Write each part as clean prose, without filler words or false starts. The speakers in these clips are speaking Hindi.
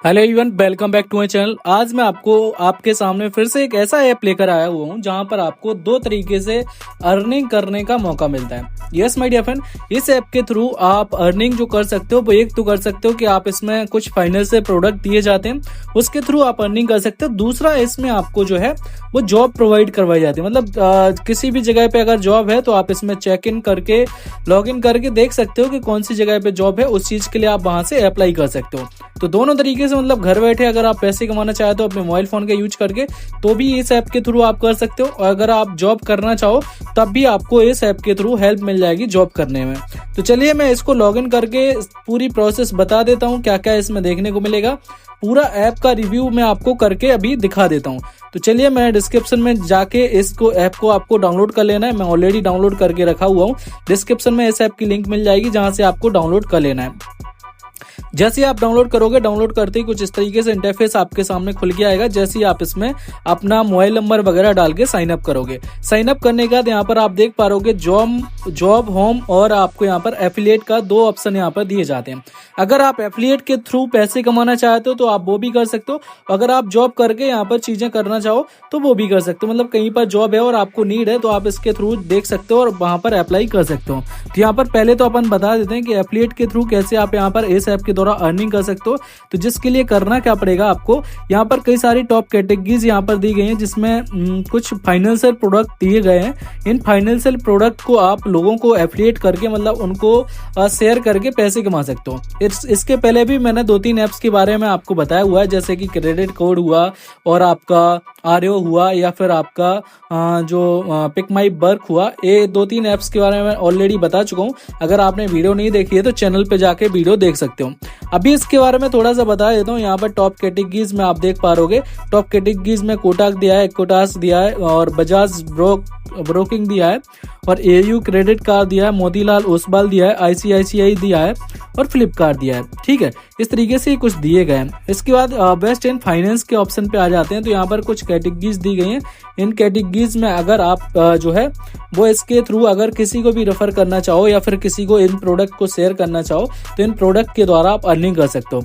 Hello everyone, welcome back to my channel. आज मैं आपको आपके सामने फिर से एक ऐसा ऐप लेकर आया हुआ हूं जहां पर आपको दो तरीके से अर्निंग करने का मौका मिलता है। यस माय डियर फ्रेंड, इस ऐप के थ्रू आप अर्निंग जो कर सकते हो वो एक तो कर सकते हो कि आप इसमें कुछ फाइनेंशियल प्रोडक्ट दिए जाते हैं, उसके थ्रू आप अर्निंग कर सकते हो। दूसरा, इसमें आपको जो है वो जॉब प्रोवाइड करवाई जाती है। मतलब किसी भी जगह पे अगर जॉब है तो आप इसमें चेक इन करके लॉग इन करके देख सकते हो कि कौन सी जगह पे जॉब है, उस चीज के लिए आप वहां से अप्लाई कर सकते हो। तो दोनों तरीके से मतलब घर बैठे अगर आप पैसे कमाना चाहते हो अपने मोबाइल फोन का यूज करके तो भी इस ऐप के थ्रू आप कर सकते हो, और अगर आप जॉब करना चाहो तब भी आपको इस ऐप के थ्रू हेल्प मिल जाएगी जॉब करने में। तो चलिए मैं इसको लॉगिन करके पूरी प्रोसेस बता देता हूँ, क्या क्या इसमें देखने को मिलेगा। पूरा ऐप का रिव्यू मैं आपको करके अभी दिखा देता हूँ। तो चलिए मैं डिस्क्रिप्शन में जाके इसको ऐप को आपको डाउनलोड कर लेना है। मैं ऑलरेडी डाउनलोड करके रखा हुआ हूँ। डिस्क्रिप्शन में इस ऐप की लिंक मिल जाएगी जहां से आपको डाउनलोड कर लेना है। जैसे ही आप डाउनलोड करोगे, डाउनलोड करते ही कुछ इस तरीके से इंटरफेस आपके सामने खुल के आएगा। जैसे ही आप इसमें अपना मोबाइल नंबर वगैरह डाल के साइन अप करोगे, साइन अप करने के बाद यहाँ पर आप देख पा रहोगे जॉब होम और आपको यहाँ पर एफिलिएट का दो ऑप्शन यहाँ पर दिए जाते हैं। अगर आप एफिलिएट के थ्रू पैसे कमाना चाहते हो तो आप वो भी कर सकते हो। अगर आप जॉब करके यहाँ पर चीजें करना चाहो तो वो भी कर सकते हो। मतलब कहीं पर जॉब है और आपको नीड है तो आप इसके थ्रू देख सकते हो और वहां पर अप्लाई कर सकते हो। तो यहाँ पर पहले तो अपन बता देते हैं कि एफिलिएट के थ्रू कैसे आप यहाँ पर इस ऐप के द्वारा अर्निंग कर सकते हो। तो जिसके लिए करना क्या पड़ेगा, आपको यहाँ पर कई सारी टॉप कैटेगरीज यहाँ पर दी गई हैं जिसमें कुछ फाइनेंशियल प्रोडक्ट दिए गए हैं। इन फाइनेंशियल प्रोडक्ट को आप लोगों को एफिलिएट करके मतलब उनको शेयर करके पैसे कमा सकते हो। इसके पहले भी मैंने 2-3 ऐप्स के बारे में आपको बताया हुआ है, जैसे कि क्रेडिट कोड हुआ और आपका आर्यो हुआ या फिर आपका जो पिक माई वर्क हुआ। ये 2-3 ऐप्स के बारे में ऑलरेडी बता चुका हूँ। अगर आपने वीडियो नहीं देखी है तो चैनल पे जाके वीडियो देख सकते हो। अभी इसके बारे में थोड़ा सा बता देता हूँ। यहाँ पर टॉप कैटेगरीज में आप देख पा रहोगे, टॉप कैटेगरीज में कोटक दिया है, इक्विटास दिया है और बजाज ब्रोकिंग दिया है और एयू क्रेडिट कार्ड दिया है, मोतीलाल ओसवाल दिया है, आईसीआईसीआई दिया है और फ्लिपकार्ट दिया है। ठीक है, इस तरीके से कुछ दिए गए हैं। इसके बाद बेस्ट इन फाइनेंस के ऑप्शन पे आ जाते हैं। तो यहाँ पर कुछ कैटेगरीज दी गई हैं। इन कैटेगरीज में अगर आप जो है वो इसके थ्रू अगर किसी को भी रेफर करना चाहो या फिर किसी को इन प्रोडक्ट को शेयर करना चाहो तो इन प्रोडक्ट के द्वारा आप अर्निंग कर सकते हो।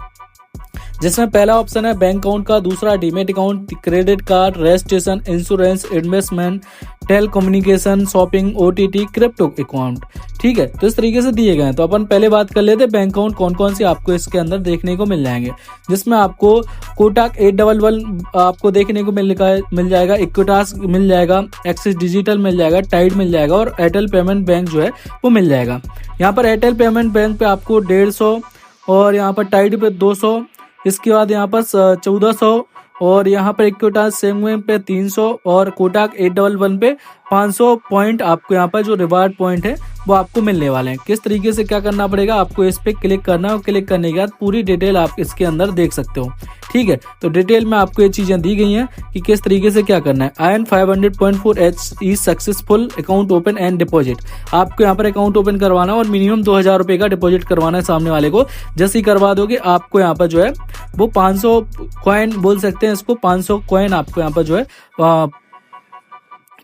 जिसमें पहला ऑप्शन है बैंक अकाउंट का, दूसरा demat account, credit card, registration, insurance, investment, telecommunication, shopping, OTT, crypto account. ठीक है, तो इस तरीके से दिए गए हैं। तो अपन पहले बात कर लेते हैं बैंक अकाउंट कौन कौन से आपको इसके अंदर देखने को मिल जाएंगे। जिसमें आपको कोटक 811 आपको देखने को मिल जाएगा, इक्विटास मिल जाएगा, एक्सिस डिजिटल मिल जाएगा, टाइड मिल जाएगा और एयरटेल पेमेंट बैंक जो है वो मिल जाएगा। यहाँ पर एयरटेल पेमेंट बैंक पे आपको 150 और यहाँ पर टाइड पे 200, इसके बाद यहाँ पर 1400 और यहाँ पर इक्विटास सेविंग पे 300 और कोटक 811 पे 500 पॉइंट आपको यहाँ पर जो रिवार्ड पॉइंट है वो आपको मिलने वाले हैं। किस तरीके से क्या करना पड़ेगा, आपको इस पे क्लिक करना है और क्लिक करने के बाद पूरी डिटेल आप इसके अंदर देख सकते हो। ठीक है, तो डिटेल में आपको ये चीजें दी गई हैं कि किस तरीके से क्या करना है। IN 500.4H is successful account open and deposit. आपको यहाँ पर अकाउंट ओपन करवाना और मिनिमम 2000 रुपए का डिपॉजिट करवाना है सामने वाले को। जैसे ही करवा दोगे आपको यहाँ पर जो है वो 500 कॉइन बोल सकते हैं इसको, 500 कॉइन आपको यहाँ पर जो है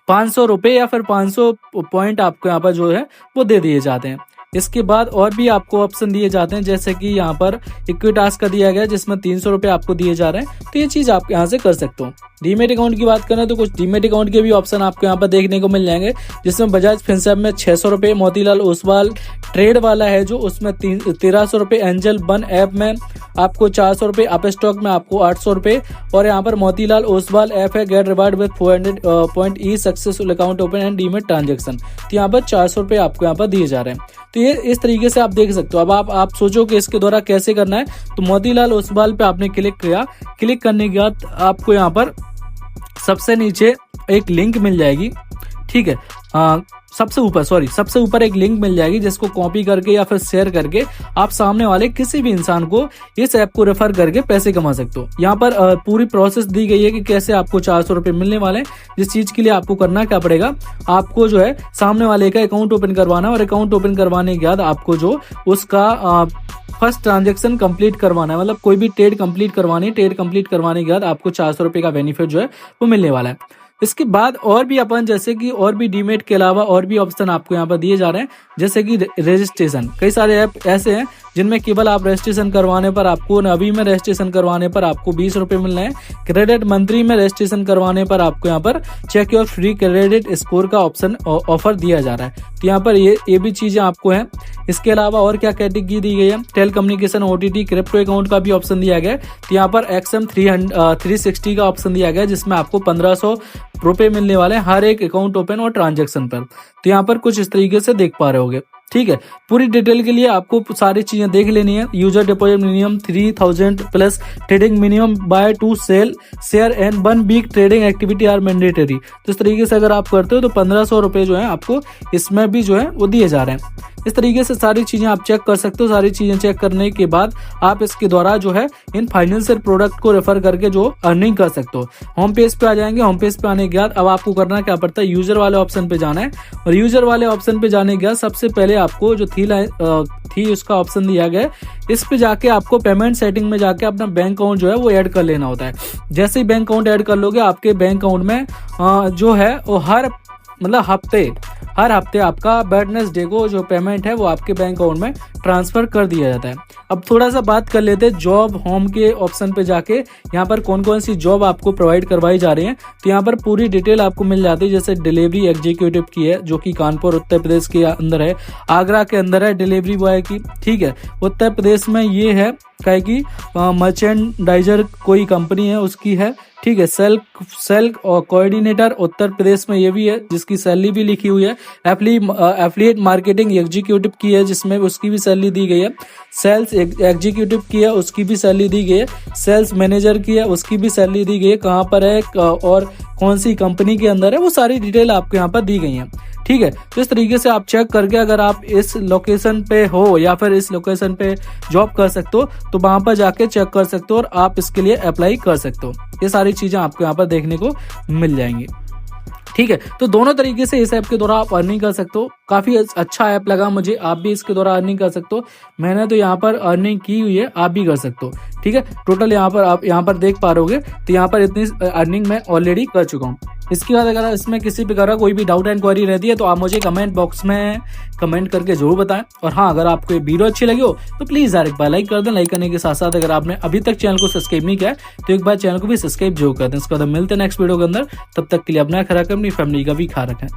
500 रुपए या फिर 500 पॉइंट आपको यहाँ पर जो है वो दे दिए जाते हैं। इसके बाद और भी आपको ऑप्शन दिए जाते हैं, जैसे कि यहाँ पर इक्विटास का दिया गया जिसमें 300 रुपए आपको दिए जा रहे हैं। तो ये चीज आप यहाँ से कर सकते हो। डीमेट अकाउंट की बात करें तो कुछ डीमेट अकाउंट के भी ऑप्शन आपको यहाँ पर देखने को मिल जाएंगे, जिसमें बजाज फिनसर्व में 600 रुपए, मोतीलाल ओसवाल ट्रेड वाला है जो उसमें 1300 रुपए, एंजल वन ऐप में आपको 400 रुपए, अप स्टॉक में आपको 800 रुपए और यहाँ पर मोतीलाल ओसवाल ऐप है गेट रिवार्ड विद 400 पॉइंट ई successful account open and demat transaction. तो यहाँ पर 400 रुपए आपको यहाँ पर दिए जा रहे हैं। तो ये इस तरीके से आप देख सकते हो। अब आप सोचो कि इसके द्वारा कैसे करना है। तो मोतीलाल ओसवाल पे आपने क्लिक किया, क्लिक करने के बाद आपको यहाँ पर सबसे नीचे एक लिंक मिल जाएगी। ठीक है, सबसे ऊपर एक लिंक मिल जाएगी जिसको कॉपी करके या फिर शेयर करके आप सामने वाले किसी भी इंसान को इस ऐप को रेफर करके पैसे कमा सकते हो। यहाँ पर पूरी प्रोसेस दी गई है कि कैसे आपको 400 रुपए मिलने वाले हैं। जिस चीज के लिए आपको करना क्या पड़ेगा, आपको जो है सामने वाले का अकाउंट ओपन करवाना और अकाउंट ओपन करवाने के बाद आपको जो उसका फर्स्ट ट्रांजेक्शन कंप्लीट करवाना है। मतलब कोई भी ट्रेड कंप्लीट करवानी है। ट्रेड कंप्लीट करवाने के बाद आपको 400 रुपए का बेनिफिट जो है वो मिलने वाला है। इसके बाद और भी अपन जैसे कि और भी डीमेट के अलावा और भी ऑप्शन आपको यहाँ पर दिए जा रहे हैं, जैसे कि रजिस्ट्रेशन। कई सारे ऐप ऐसे हैं जिनमें केवल आप रजिस्ट्रेशन करवाने पर आपको, अभी में रजिस्ट्रेशन करवाने पर आपको 20 रुपये मिल रहे हैं। क्रेडिट मंथली में रजिस्ट्रेशन करवाने पर आपको यहाँ पर check your free credit score का ऑप्शन ऑफर दिया जा रहा है। तो यहाँ पर ये भी चीजें आपको हैं। इसके अलावा और क्या कैटेगरी दी गई है, telecommunication, OTT, crypto account का भी ऑप्शन दिया गया है। तो यहाँ पर XM 360 का ऑप्शन दिया गया है, जिसमें आपको 1500 रुपये मिलने वाले हैं हर एक अकाउंट ओपन और ट्रांजेक्शन पर। तो यहाँ पर कुछ इस तरीके से देख पा रहे होगे। ठीक है, पूरी डिटेल के लिए आपको सारी चीजें देख लेनी है। User deposit minimum 3000 plus trading minimum buy to sell share and 1 week trading activity are mandatory. तो इस तरीके से अगर आप करते हो तो 1500 रुपये जो है आपको इसमें भी जो है वो दिए जा रहे हैं। इस तरीके से सारी चीजें आप चेक कर सकते हो। सारी चीजें चेक करने के बाद आप इसके द्वारा जो है इन फाइनेंशियल प्रोडक्ट को रेफर करके जो अर्निंग कर सकते हो। होम पेज पे आ जाएंगे। होम पेज पे आने के बाद अब आपको करना क्या पड़ता है, यूजर वाले ऑप्शन पे जाना है। और यूजर वाले ऑप्शन पे जाने के बाद सबसे पहले आपको जो थी उसका ऑप्शन दिया गया है, इस पे जाके आपको पेमेंट सेटिंग में जाके अपना बैंक अकाउंट जो है वो ऐड कर लेना होता है। जैसे ही बैंक अकाउंट ऐड कर लोगे, आपके बैंक अकाउंट में जो है वो हर हफ्ते आपका वेडनेसडे को जो पेमेंट है वो आपके बैंक अकाउंट में ट्रांसफर कर दिया जाता है। अब थोड़ा सा बात कर लेते हैं जॉब होम के ऑप्शन पे जाके यहाँ पर कौन कौन सी जॉब आपको प्रोवाइड करवाई जा रही है। तो यहाँ पर पूरी डिटेल आपको मिल जाती है। जैसे डिलीवरी एग्जीक्यूटिव की है जो कि कानपुर उत्तर प्रदेश के अंदर है, आगरा के अंदर है डिलीवरी बॉय की। ठीक है, उत्तर प्रदेश में ये है क्या कि मर्चेंडाइजर कोई कंपनी है उसकी है। ठीक है, सेल और कोऑर्डिनेटर उत्तर प्रदेश में ये भी है जिसकी सैलरी भी लिखी हुई है। एफिलिएट मार्केटिंग एग्जीक्यूटिव की है जिसमें उसकी भी सैलरी दी गई है। सेल्स एग्जीक्यूटिव की है उसकी भी सैलरी दी गई है। सेल्स मैनेजर की है उसकी भी सैलरी दी गई है। कहाँ पर है और कौन सी कंपनी के अंदर है वो सारी डिटेल आपको यहाँ पर दी गई है। ठीक है, तो इस तरीके से आप चेक करके अगर आप इस लोकेशन पे हो या फिर इस लोकेशन पे जॉब कर सकते हो तो वहां पर जाके चेक कर सकते हो और आप इसके लिए अप्लाई कर सकते हो। ये सारी चीजें आपको यहाँ पर देखने को मिल जाएंगी। ठीक है, तो दोनों तरीके से इस ऐप के द्वारा आप अर्निंग कर सकते हो। काफी अच्छा ऐप लगा मुझे, आप भी इसके द्वारा अर्निंग कर सकते हो। मैंने तो यहाँ पर अर्निंग की हुई है, आप भी कर सकते हो। ठीक है, टोटल यहाँ पर आप यहाँ पर देख पा रहे होगे तो यहाँ पर इतनी अर्निंग मैं ऑलरेडी कर चुका हूँ। इसके बाद अगर इसमें किसी प्रकार का कोई भी डाउट एंड क्वेरी रहती है तो आप मुझे कमेंट बॉक्स में कमेंट करके जरूर बताएं। और हाँ, अगर आपको ये वीडियो अच्छी लगी हो तो प्लीज यार एक बार लाइक कर दें। लाइक करने के साथ साथ अगर आपने अभी तक चैनल को सब्सक्राइब नहीं किया तो एक बार चैनल को भी सब्सक्राइब जरूर कर दें। इसके बाद मिलते हैं नेक्स्ट वीडियो के अंदर। तब तक के लिए अपना ख्याल रखें, अपनी फैमिली का भी ख्याल रखें।